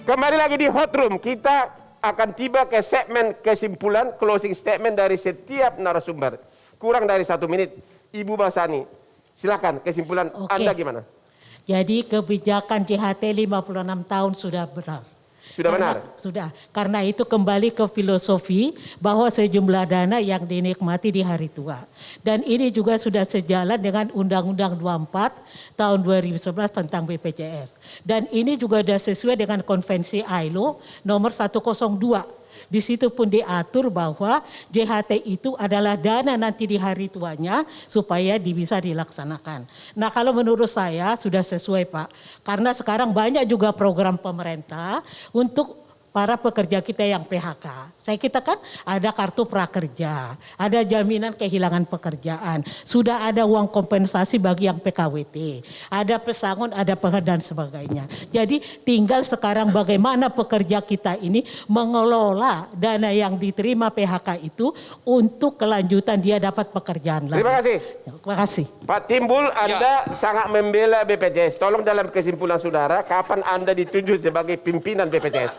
Kembali lagi di Hot Room, kita akan tiba ke segmen kesimpulan, closing statement dari setiap narasumber. Kurang dari 1 menit. Ibu Basani, silakan kesimpulan Anda gimana? Jadi kebijakan JHT 56 tahun sudah benar. Sudah benar? Sudah. Karena itu kembali ke filosofi bahwa sejumlah dana yang dinikmati di hari tua. Dan ini juga sudah sejalan dengan Undang-Undang 24 tahun 2011 tentang BPJS. Dan ini juga sudah sesuai dengan konvensi ILO nomor 102. Di situ pun diatur bahwa JHT itu adalah dana nanti di hari tuanya supaya bisa dilaksanakan. Nah kalau menurut saya sudah sesuai Pak. Karena sekarang banyak juga program pemerintah untuk para pekerja kita yang PHK. Kita kan ada kartu prakerja, ada jaminan kehilangan pekerjaan, sudah ada uang kompensasi bagi yang PKWT, ada pesangon, ada dan sebagainya. Jadi tinggal sekarang bagaimana pekerja kita ini mengelola dana yang diterima PHK itu untuk kelanjutan dia dapat pekerjaan lagi. Terima kasih. Terima kasih. Pak Timbul, Anda sangat membela BPJS. Tolong dalam kesimpulan saudara, kapan Anda ditunjuk sebagai pimpinan BPJS?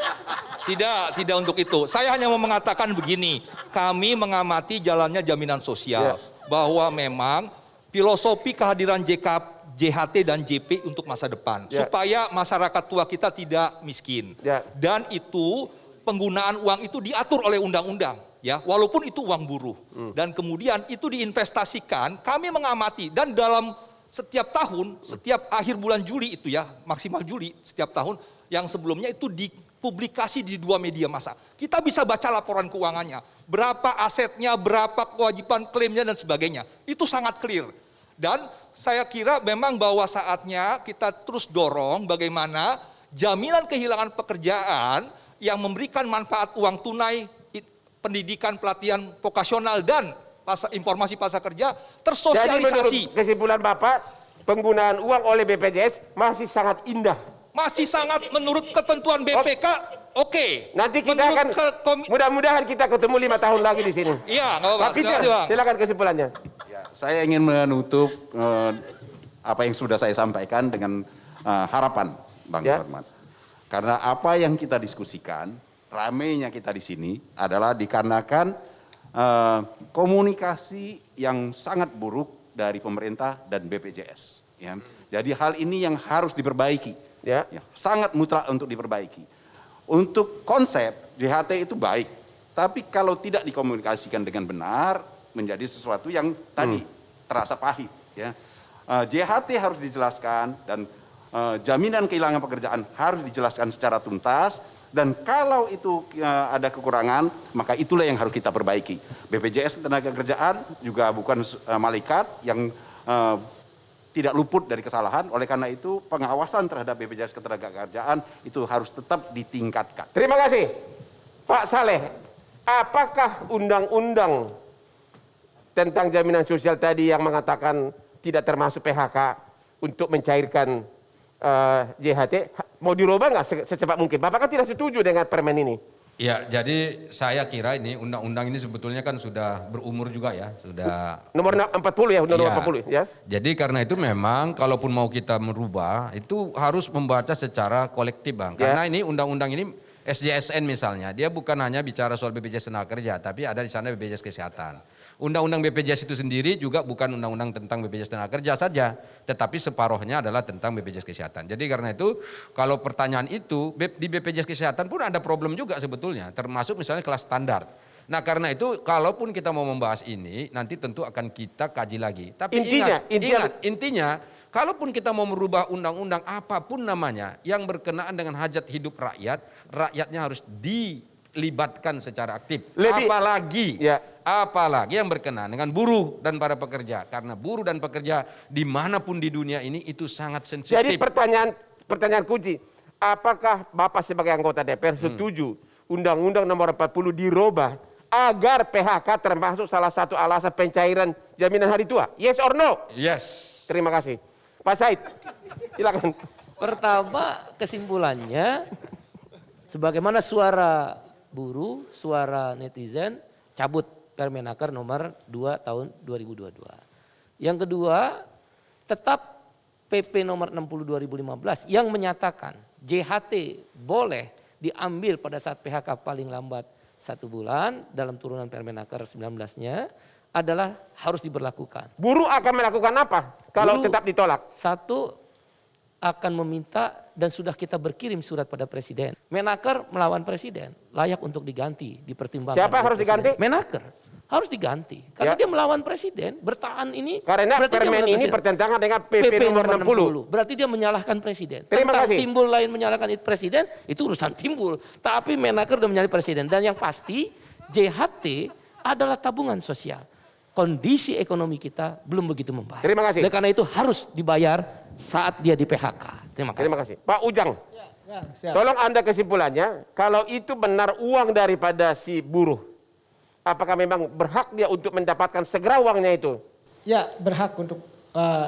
Tidak untuk itu. Saya hanya mau mengatakan begini, kami mengamati jalannya jaminan sosial, bahwa memang filosofi kehadiran JHT dan JP untuk masa depan, supaya masyarakat tua kita tidak miskin. Dan itu penggunaan uang itu diatur oleh undang-undang, ya, walaupun itu uang buruh. Dan kemudian itu diinvestasikan, kami mengamati, dan dalam setiap tahun, setiap akhir bulan Juli itu ya, maksimal Juli setiap tahun, yang sebelumnya itu dipublikasi di 2 media massa. Kita bisa baca laporan keuangannya, berapa asetnya, berapa kewajiban klaimnya dan sebagainya. Itu sangat clear. Dan saya kira memang bahwa saatnya kita terus dorong bagaimana jaminan kehilangan pekerjaan yang memberikan manfaat uang tunai, pendidikan, pelatihan vokasional dan informasi pasar kerja tersosialisasi. Jadi menurut kesimpulan Bapak, penggunaan uang oleh BPJS masih sangat indah. Masih sangat menurut ketentuan BPK, oke. Nanti kita akan, mudah-mudahan kita ketemu 5 tahun lagi di sini. Iya, nggak apa-apa. Pak Peter, silakan kesimpulannya. Ya, saya ingin menutup apa yang sudah saya sampaikan dengan harapan, Bang Hormat. Karena apa yang kita diskusikan, ramainya kita di sini adalah dikarenakan komunikasi yang sangat buruk dari pemerintah dan BPJS. Ya. Jadi hal ini yang harus diperbaiki. Ya, sangat mutlak untuk diperbaiki. Untuk konsep JHT itu baik, tapi kalau tidak dikomunikasikan dengan benar menjadi sesuatu yang tadi terasa pahit. Ya. JHT harus dijelaskan dan jaminan kehilangan pekerjaan harus dijelaskan secara tuntas. Dan kalau itu ada kekurangan, maka itulah yang harus kita perbaiki. BPJS Ketenagakerjaan juga bukan malaikat yang tidak luput dari kesalahan. Oleh karena itu pengawasan terhadap BPJS Ketenagakerjaan itu harus tetap ditingkatkan. Terima kasih. Pak Saleh, apakah undang-undang tentang jaminan sosial tadi yang mengatakan tidak termasuk PHK untuk mencairkan JHT mau dirubah nggak secepat mungkin? Bapak kan tidak setuju dengan permen ini. Ya, jadi saya kira ini undang-undang ini sebetulnya kan sudah berumur juga ya, sudah nomor 40 ya, undang-undang 40 ya. Jadi karena itu memang kalaupun mau kita merubah itu harus membaca secara kolektif Bang. Karena ini undang-undang ini SJSN misalnya, dia bukan hanya bicara soal BPJS Tenagakerja, tapi ada di sana BPJS Kesehatan. Undang-undang BPJS itu sendiri juga bukan undang-undang tentang BPJS Tenagakerja saja, tetapi separuhnya adalah tentang BPJS Kesehatan. Jadi karena itu kalau pertanyaan itu di BPJS Kesehatan pun ada problem juga sebetulnya, termasuk misalnya kelas standar. Nah karena itu kalaupun kita mau membahas ini nanti tentu akan kita kaji lagi. Tapi intinya kalaupun kita mau merubah undang-undang apapun namanya yang berkenaan dengan hajat hidup rakyat, rakyatnya harus dilibatkan secara aktif. Apalagi yang berkenaan dengan buruh dan para pekerja. Karena buruh dan pekerja dimanapun di dunia ini itu sangat sensitif. Jadi pertanyaan kunci, apakah Bapak sebagai anggota DPR setuju Undang-Undang nomor 40 dirubah agar PHK termasuk salah satu alasan pencairan jaminan hari tua? Yes or no? Yes. Terima kasih. Pak Said, silakan. Pertama kesimpulannya, sebagaimana suara buruh, suara netizen, cabut Permenaker nomor 2 tahun 2022. Yang kedua, tetap PP nomor 60 2015 yang menyatakan JHT boleh diambil pada saat PHK paling lambat 1 bulan dalam turunan Permenaker 19-nya adalah harus diberlakukan. Buruh akan melakukan apa kalau Buruh, tetap ditolak? Satu, akan meminta dan sudah kita berkirim surat pada Presiden. Menaker melawan Presiden, layak untuk diganti, dipertimbangkan. Siapa harus diganti? Menaker harus diganti karena dia melawan Presiden, bertahan ini. Karena berarti dia permen melawan ini Presiden. bertentangan dengan PP nomor 60. Berarti dia menyalahkan Presiden. Terima Tentang kasih. Timbul lain menyalahkan Presiden, itu urusan Timbul. Tapi Menaker sudah menyalahkan Presiden. Dan yang pasti JHT adalah tabungan sosial. Kondisi ekonomi kita belum begitu membaik. Terima kasih. Oleh karena itu harus dibayar saat dia di PHK. Terima kasih. Terima kasih. Pak Ujang, Siap. tolong Anda kesimpulannya, kalau itu benar uang daripada si buruh, apakah memang berhak dia untuk mendapatkan segera uangnya itu? Ya, berhak untuk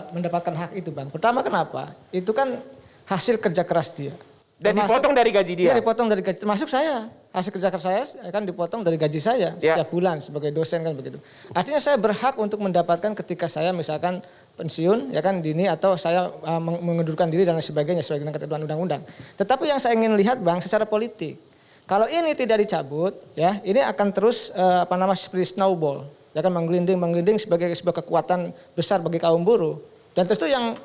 mendapatkan hak itu, Bang. Pertama kenapa? Itu kan hasil kerja keras dia. Dan dipotong dari gaji dia? Iya, dipotong dari gaji. Termasuk saya. Hasil kerja keras saya kan dipotong dari gaji saya setiap bulan sebagai dosen kan begitu. Artinya saya berhak untuk mendapatkan ketika saya misalkan pensiun ya kan dini atau saya mengundurkan diri dan lain sebagainya sesuai dengan ketentuan undang-undang. Tetapi yang saya ingin lihat, Bang, secara politik. Kalau ini tidak dicabut ya, ini akan terus seperti snowball. Ya kan menggelinding sebagai sebuah kekuatan besar bagi kaum buruh. Dan tentu yang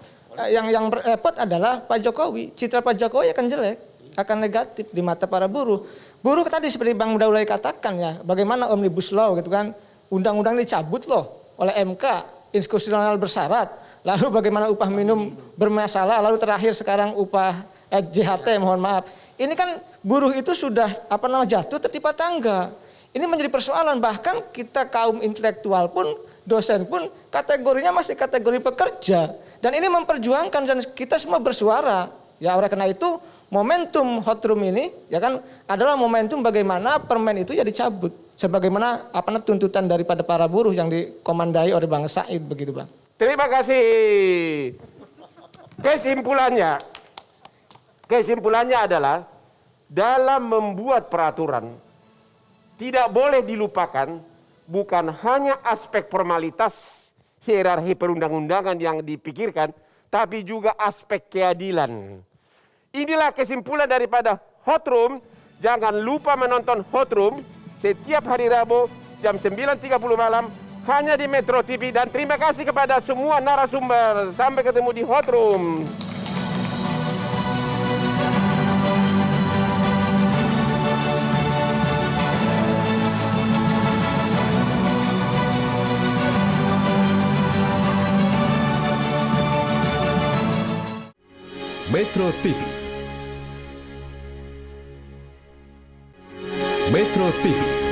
repot adalah Pak Jokowi. Citra Pak Jokowi akan jelek, akan negatif di mata para buruh. Buruh tadi seperti Bang Daulay katakan ya, bagaimana Omnibus Law gitu kan, undang-undang dicabut loh oleh MK, inkonstitusional bersyarat. Lalu bagaimana upah minimum bermasalah, lalu terakhir sekarang upah JHT, mohon maaf. Ini kan buruh itu sudah jatuh tertimpa tangga. Ini menjadi persoalan, bahkan kita kaum intelektual pun, dosen pun kategorinya masih kategori pekerja. Dan ini memperjuangkan dan kita semua bersuara. Ya oleh karena itu momentum hot room ini ya kan adalah momentum bagaimana permen itu ya dicabut. Sebagaimana tuntutan daripada para buruh yang dikomandai oleh Bang Said begitu, Bang. Terima kasih. Kesimpulannya adalah dalam membuat peraturan tidak boleh dilupakan bukan hanya aspek formalitas hierarki perundang-undangan yang dipikirkan, tapi juga aspek keadilan. Inilah kesimpulan daripada Hot Room. Jangan lupa menonton Hot Room setiap hari Rabu jam 9.30 malam hanya di Metro TV. Dan terima kasih kepada semua narasumber. Sampai ketemu di Hot Room. Metro TV. Metro TV